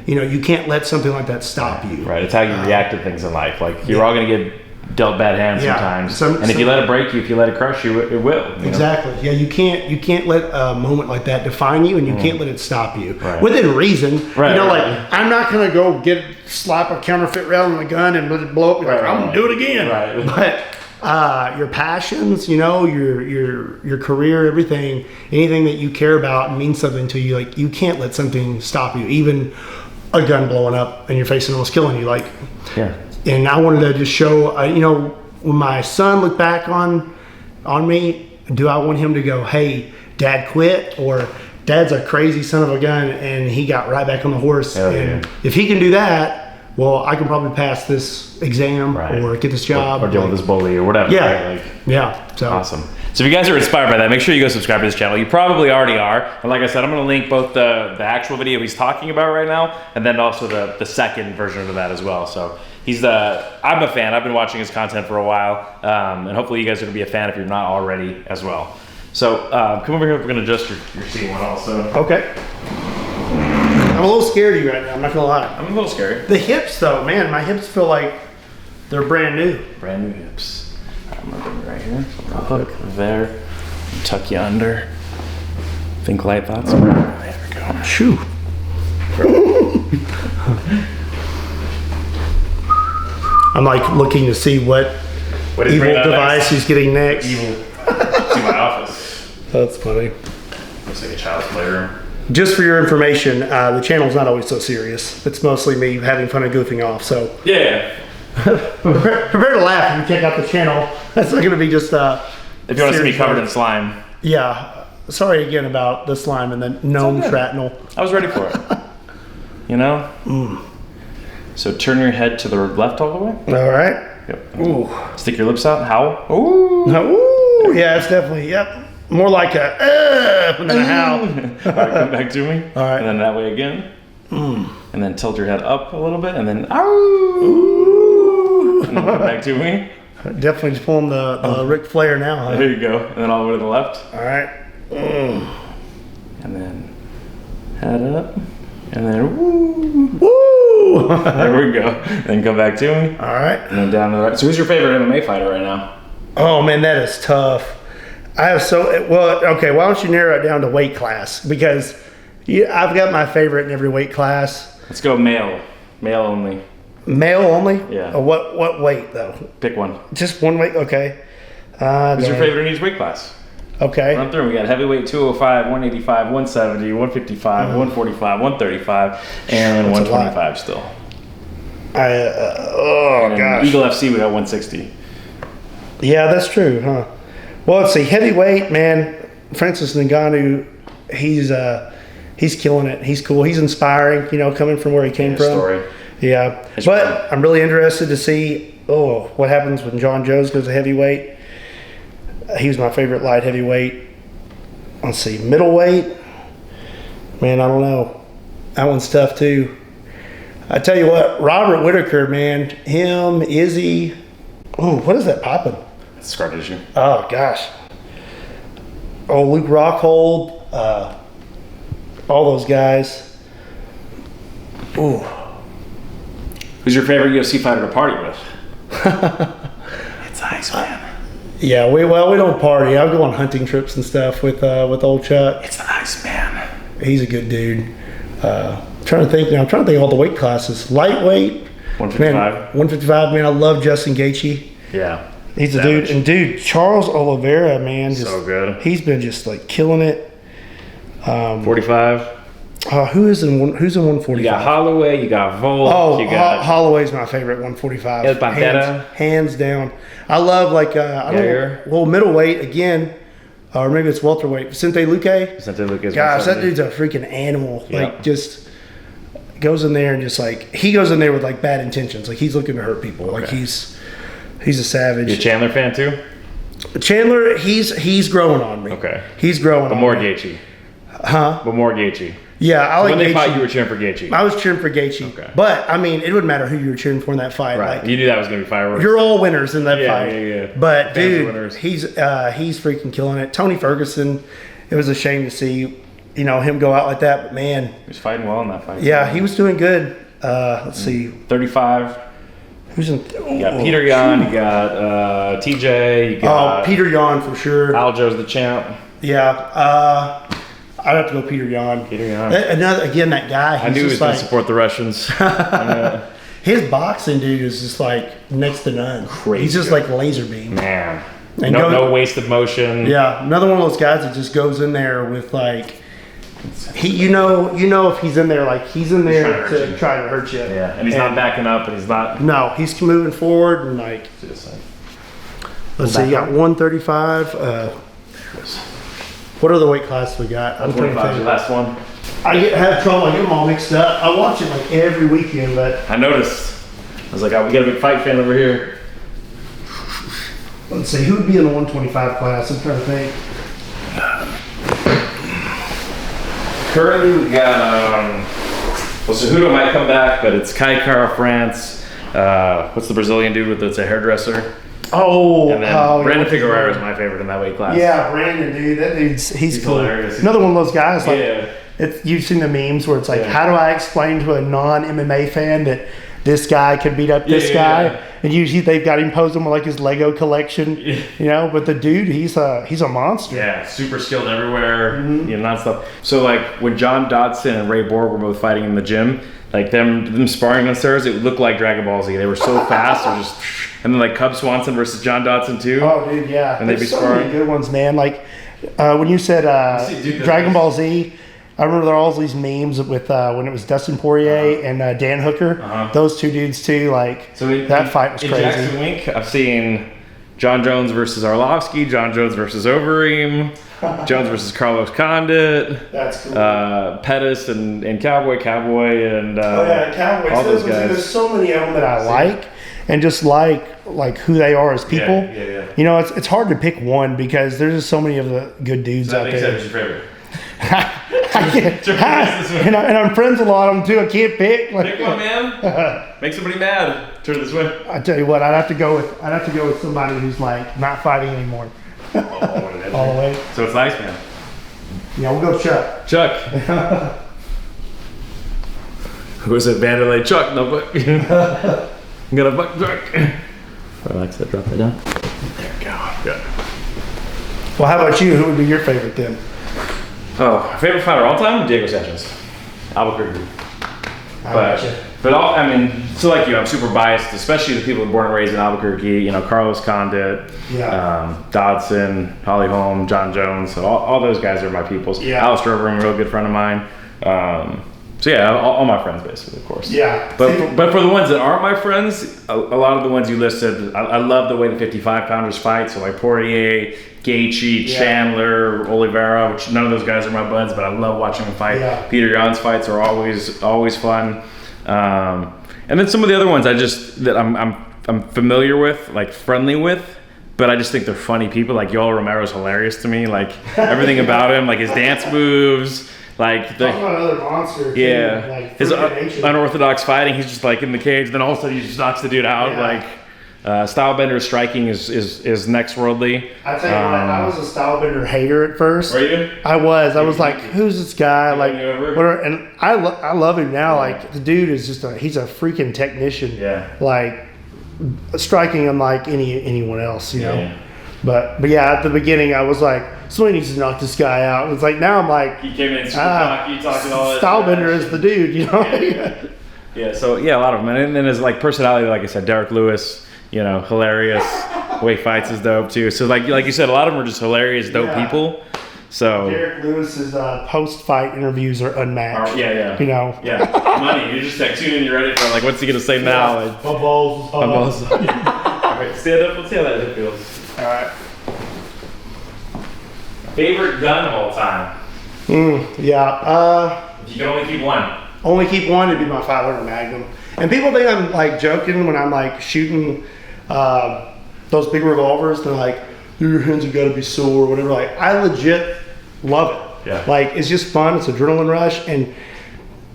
you know, you can't let something like that stop you. Right. It's how you react to things in life. Like you're all gonna get dealt bad hands Yeah. sometimes. And if you let it break you, if you let it crush you, it will. You know? Exactly. Yeah, you can't let a moment like that define you, and you can't let it stop you. Right. Within reason. Right, You know, right. like I'm not gonna go slap a counterfeit round on the gun and let it blow up. You're like, Right, I'm gonna right. do it again. Right. But your passions, you know, your career, everything, anything that you care about and means something to you, like you can't let something stop you. Even a gun blowing up in your face and almost killing you, like. Yeah. And I wanted to just show, you know, when my son looked back on me, do I want him to go, hey, dad quit, or dad's a crazy son of a gun and he got right back on the horse. Hell And yeah. if he can do that, well, I can probably pass this exam Right. or get this job. Or deal with this bully or whatever. Yeah. Right? Like, Yeah. So awesome. So if you guys are inspired by that, make sure you go subscribe to this channel. You probably already are. And like I said, I'm going to link both the actual video he's talking about right now, and then also the second version of that as well. So I'm a fan. I've been watching his content for a while, and hopefully you guys are going to be a fan if you're not already as well. So come over here. We're going to adjust your seat one also. okay. I'm a little scared of you right now. I'm not gonna lie. I'm a little scared. The hips, though, man, my hips feel like they're brand new. Brand new hips. I'm going to bring it right here. So I'm gonna hook there. Tuck you under. Think light thoughts. There we go. Shoo. I'm like looking to see what he's evil bringing out device next. he's getting next. Evil. To my office. That's funny. Looks like a child's playroom. Just for your information, the channel's not always so serious. It's mostly me having fun and goofing off. So Yeah. prepare to laugh if you check out the channel. That's not going to be just If you want to see me covered in slime, Yeah. Sorry again about the slime and the gnome good. shrapnel. I was ready for it. You know? So turn your head to the left all the way. All right. Yep. Ooh. Stick your lips out and howl. Ooh. Ooh. Yeah, it's definitely, yep. More like a than a howl. All right, come back to me. All right. And then that way again. And then tilt your head up a little bit and then Ooh. and then come back to me. Definitely just pulling the Ric Flair now, huh? There you go. And then all the way to the left. All right. And then head up. And then woo. Woo! There we go. Then come back to me. All right. And then down to the right. So who's your favorite MMA fighter right now? Oh man, that is tough. Okay, why don't you narrow it down to weight class? Because I've got my favorite in every weight class. Let's go male. Male only. Male only? Yeah. What weight though? Pick one. Just one weight? Okay. Who's your favorite in each weight class? Okay. Run through. We got heavyweight 205, 185, 170, 155, 145, 135, and That's a lot. 125 still. Oh And gosh. Eagle FC, we got 160. Yeah, that's true, huh? Well, let's see. Heavyweight, man. Francis Ngannou, he's killing it. He's cool. He's inspiring. You know, coming from where he came from. Story. Yeah, His but brother. I'm really interested to see what happens when John Jones goes to heavyweight. He was my favorite light heavyweight. Let's see, middleweight. Man, I don't know. That one's tough too. I tell you what, Robert Whitaker, man, him, Izzy. Oh, what is that popping? It's a scar tissue. Oh gosh. Oh, Luke Rockhold, all those guys. Ooh. Who's your favorite UFC fighter to party with? It's Iceman. Yeah, we don't party. I'll go on hunting trips and stuff with old Chuck. It's the Iceman. He's a good dude. I'm trying to think of all the weight classes. Lightweight, 155. Man, 155. Man, I love Justin Gaethje. Yeah. He's a dude. And dude, Charles Oliveira, man, just So good. He's been just like killing it. 45. Who's in 145? You got Holloway, you got Volk, Oh, you got Holloway's my favorite 145. Yeah, Bandera. Hands down. I love like I don't know, well, middleweight again, or maybe it's welterweight. Vicente Luque. Vicente Luque. Gosh, that dude's a freaking animal. Yeah. Like just goes in there and just like he goes in there with like bad intentions. Like he's looking to hurt people. Like he's a savage. You a Chandler fan too? Chandler, he's growing on me. Okay. He's growing But on more me. Gaethje. Huh? But more Gaethje. Yeah, I like When they Gaethje. fought, you were cheering for Gaethje. I was cheering for Gaethje. Okay. But I mean, it wouldn't matter who you were cheering for in that fight. Right. Like, You knew that was going to be fireworks. you're all winners in that Yeah, fight. yeah. But Fans are dude, winners. he's freaking killing it. Tony Ferguson, it was a shame to see, him go out like that. But man, He was fighting well in that fight. yeah, he was doing good. Let's see, 35. who's in? You got Peter Yan, you got TJ, you Oh, got Peter Yan for sure. Aljo's the champ. Yeah, I'd have to go Peter Yan. Peter Yan. Another again, that guy. I knew he was going to support the Russians. His boxing, dude, is just like next to none. Crazy He's just good. like laser beam. Man. And No wasted motion. Yeah, another one of those guys that just goes in there with like, you know if he's in there, like he's in there to try to hurt you. Yeah, and he's not backing up, and he's not. No, he's moving forward and like. Let's see, you got 135. What are the weight classes we got? I'm trying to 25 is your last one. have trouble. I get them all mixed up. I watch it like every weekend, but I noticed. I was like, oh, we got a big fight fan over here. let's see, who would be in the 125 class? I'm trying to think. Currently, we got, well, Cejudo might come back, but it's Kai Kara France. What's the Brazilian dude that's a hairdresser? Oh, And then Brandon Figueroa is my favorite in that weight class. Yeah, Brandon, dude, he's cool. hilarious. Another one of those guys. Like, Yeah. you've seen the memes where it's like, Yeah. how do I explain to a non-MMA fan that this guy could beat up this Yeah, guy? yeah. And usually they've got him posing with like his Lego collection, But the dude, he's a monster. Yeah, super skilled everywhere, nonstop. So like when John Dodson and Ray Borg were both fighting in the gym, like them sparring downstairs, it looked like Dragon Ball Z. They were so fast, or just, and then like Cub Swanson versus John Dodson too. Oh, dude, yeah. And they'd be There's so sparring. many good ones, man. Like when you said Dragon Ball Z, I remember there were all these memes with when it was Dustin Poirier and Dan Hooker. Those two dudes too. Like that fight was in crazy. Jackson Wink, I've seen John Jones versus Arlovsky, John Jones versus Overeem, Jones versus Carlos Condit. That's cool. Pettis and Cowboy and Cowboys. all those guys. There's so many of them that I like, and just like who they are as people. Yeah. It's hard to pick one because there's just so many of the good dudes out That makes there. sense. Your favorite. I can't, and I'm friends with a lot of them too. I can't pick. Pick one, man. Make somebody mad. Turn this way. I tell you what, I'd have to go with somebody who's like not fighting anymore. All the way. So it's nice, man. Yeah, we'll go Chuck. Chuck. Who is it? Vanderlei Chuck. No, but I'm gonna buck Chuck. Relax that. Drop that down. There we go. Good. Well, how about you? Who would be your favorite then? Oh, favorite fighter all time? Diego Sanchez. Albuquerque. But all, I mean, so like you, I'm super biased, especially the people born and raised in Albuquerque. Carlos Condit, Dodson, Holly Holm, John Jones. So all those guys are my peoples. Yeah. Alistair Overeem, a real good friend of mine. So yeah, all my friends basically, of course. Yeah. But for the ones that aren't my friends, a lot of the ones you listed, I love the way the 55 pounders fight. So like Poirier, Gaethje, Chandler, Oliveira, which none of those guys are my buds, but I love watching them fight. Yeah. Peter Yan's fights are always fun. And then some of the other ones that I'm familiar with, like friendly with, but I just think they're funny people. Like Yoel Romero's hilarious to me. Like everything about him, like his dance moves, Like Talk about another monster. yeah, Too, like his nature. unorthodox fighting. He's just like in the cage, then all of a sudden he just knocks the dude out. Yeah. Like Stylebender striking is next worldly. I tell you what, I was a Stylebender hater at first. Were you? I was like, who's this guy? Like, you over? whatever. And I love him now. Like, the dude is just he's a freaking technician. Yeah. Like, striking him like anyone else, you know. Yeah. But yeah, at the beginning I was like, somebody needs to knock this guy out. And it's like now I'm like, He came in super cocky, talking all that. Stylebender is the dude, you know. Yeah. So yeah, a lot of them, and then his like personality, like I said, Derek Lewis, you know, hilarious. The way he fights is dope too. So like you said, a lot of them are just hilarious, dope people. So Derek Lewis's post-fight interviews are unmatched. yeah. You know. Yeah. Money. You're just like tuning in, you're ready for like, what's he gonna say now? Like, My balls. all right, stand up. Let's see how that feels. All right. Favorite gun of all time? Yeah. If you can only keep one. Only keep one, it'd be my 500 Magnum. And people think I'm like joking when I'm like shooting those big revolvers. They're like, your hands have got to be sore or whatever. Like, I legit love it. Yeah. Like, it's just fun. It's adrenaline rush. And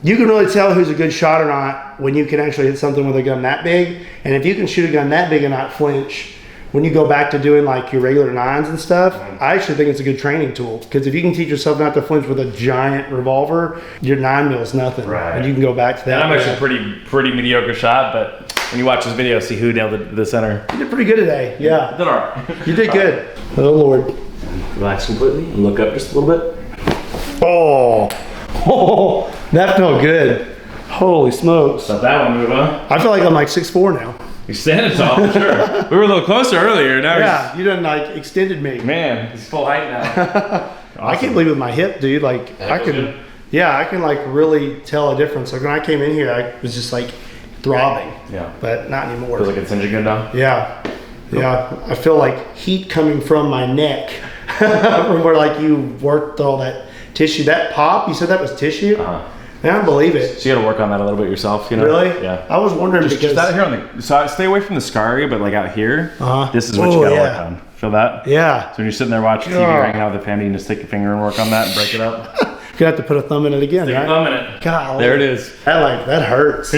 you can really tell who's a good shot or not when you can actually hit something with a gun that big. And if you can shoot a gun that big and not flinch, when you go back to doing like your regular 9s and stuff, I actually think it's a good training tool. Because if you can teach yourself not to flinch with a giant revolver, your 9mm is nothing. Right. And you can go back to that. And I'm actually a pretty mediocre shot, but when you watch this video, see who nailed the center. You did pretty good today. Yeah. Did all right. You did good. Oh, Lord. Relax completely and look up just a little bit. Oh, that felt good. Holy smokes. Let that one move, huh? I feel like I'm like 6'4" now. You're standing tall, for sure. We were a little closer earlier. Now Yeah, you done like extended me. man, he's full height now. I can't believe with my hip, dude. Like I feels can, good. yeah, I can like really tell a difference. Like when I came in here, I was just like throbbing. Yeah. But not anymore. Feels like it's engine good now. Yeah. Yeah. I feel like heat coming from my neck from where like you worked all that tissue. That pop, you said that was tissue? Uh-huh. Man, I believe it. So you got to work on that a little bit yourself, you know? Really? Yeah. I was wondering because Just out here on the, so stay away from the scar area, but like out here, this is what you Oh, got to yeah. work on. Feel that? yeah, So when you're sitting there watching TV, Yeah. hanging out with the family, you just take your finger and work on that and break it up. gonna have to put a thumb in it again, Stick your right? thumb in it. God, There it is. that hurts.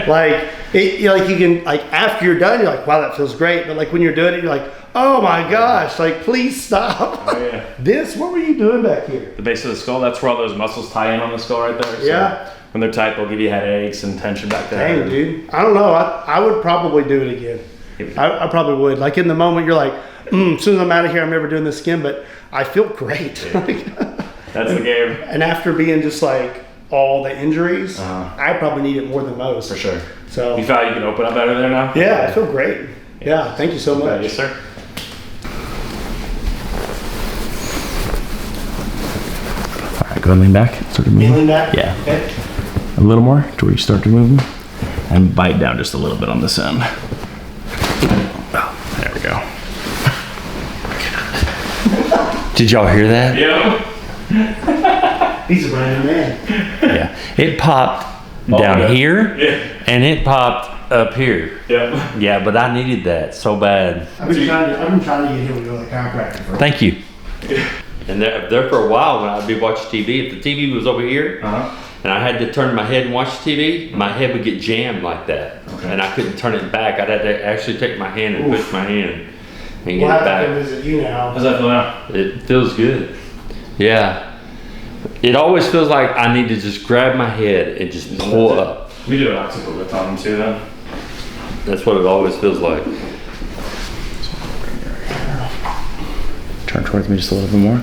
Like it, you know, like you can like after you're done, you're like, wow, that feels great. But like when you're doing it, you're like, oh my gosh, like please stop. Oh, yeah. This, what were you doing back here? The base of the skull, that's where all those muscles tie in on the skull right there. So Yeah. when they're tight, they'll give you headaches and tension back there. Dang, dude. I don't know. I would probably do it again. I probably would. Like in the moment, you're like, as soon as I'm out of here, I'm never doing this again. But I feel great. That's the game. And after being just like all the injuries, I probably need it more than most. For sure. So You feel you can open up better there now? yeah, I feel great. Yeah, thank you so much. Yes, sir. All right, go and lean back. Start to move. Lean back? Yeah. Okay. A little more to where you start to move them. And bite down just a little bit on this end. Oh, there we go. Did y'all hear that? Yeah. He's a brand new man. Yeah. It popped down yeah. here Yeah. and it popped up here. Yeah. Yeah, but I needed that so bad. I've been trying to get him to go to the chiropractor for Thank you. And there for a while when I'd be watching TV, if the TV was over here and I had to turn my head and watch the TV, my head would get jammed like that. Okay. And I couldn't turn it back. I'd have to actually take my hand and push my hand and We'll get have it to come back. visit you now. How's that feel now? It feels good. Yeah. It always feels like I need to just grab my head and just pull up. We do an obstacle lift on them too then. That's what it always feels like. Turn towards me just a little bit more.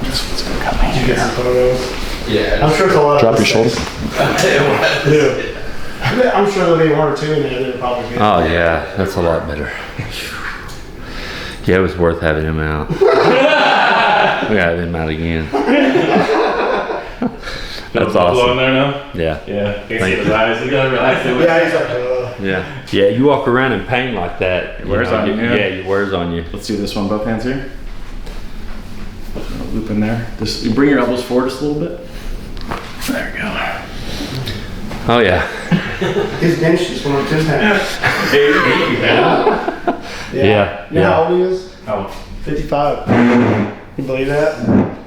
This one's gonna cut me. Did you get some photos? Yeah. I'm sure it's a lot. Drop of your shoulder. Yeah. I'm sure there'll be one or two in there that are probably good. Oh yeah, that's a lot better. Yeah, it was worth having him out. We gotta have him out again. That's Blow in awesome. there now? Yeah. Yeah. You can Thank see his eyes. You gotta relax it. Yeah, he's like, Yeah. Yeah, you walk around in pain like that. It wears on you, yeah. Yeah, it wears on you. Let's do this one, both hands here. Loop in there. Just you bring your elbows forward just a little bit. There we go. Oh yeah. his bench just went up 10 pounds. Yeah. You know how old he is? Oh, 55. You believe that?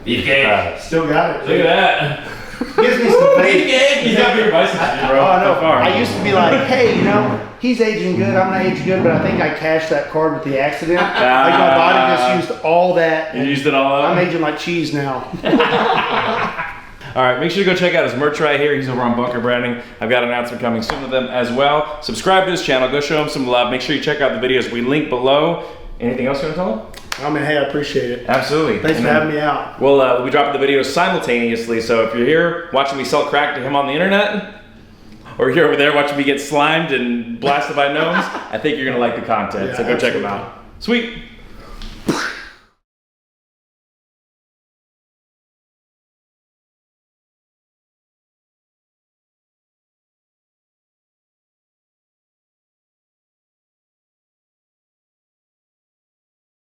Beefcake. Still got it. Look at that. Gives me some faith. Beefcake. He's got bigger biceps than you, bro. Oh, I know. So far. I used to be like, hey, you know, he's aging good, I'm not aging good, but I think I cashed that card with the accident. Like my body just used all that. You used it all up? I'm aging like cheese now. All right, make sure to go check out his merch right here. He's over on Bunker Branding. I've got an announcement coming soon with them as well. Subscribe to his channel. Go show him some love. Make sure you check out the videos we link below. Anything else you want to tell him? I mean, hey, I appreciate it. Absolutely. Thanks for having me out. We'll be dropping the videos simultaneously, so if you're here watching me sell crack to him on the internet, or you're over there watching me get slimed and blasted by gnomes, I think you're going to like the content, so go check him out. Sweet.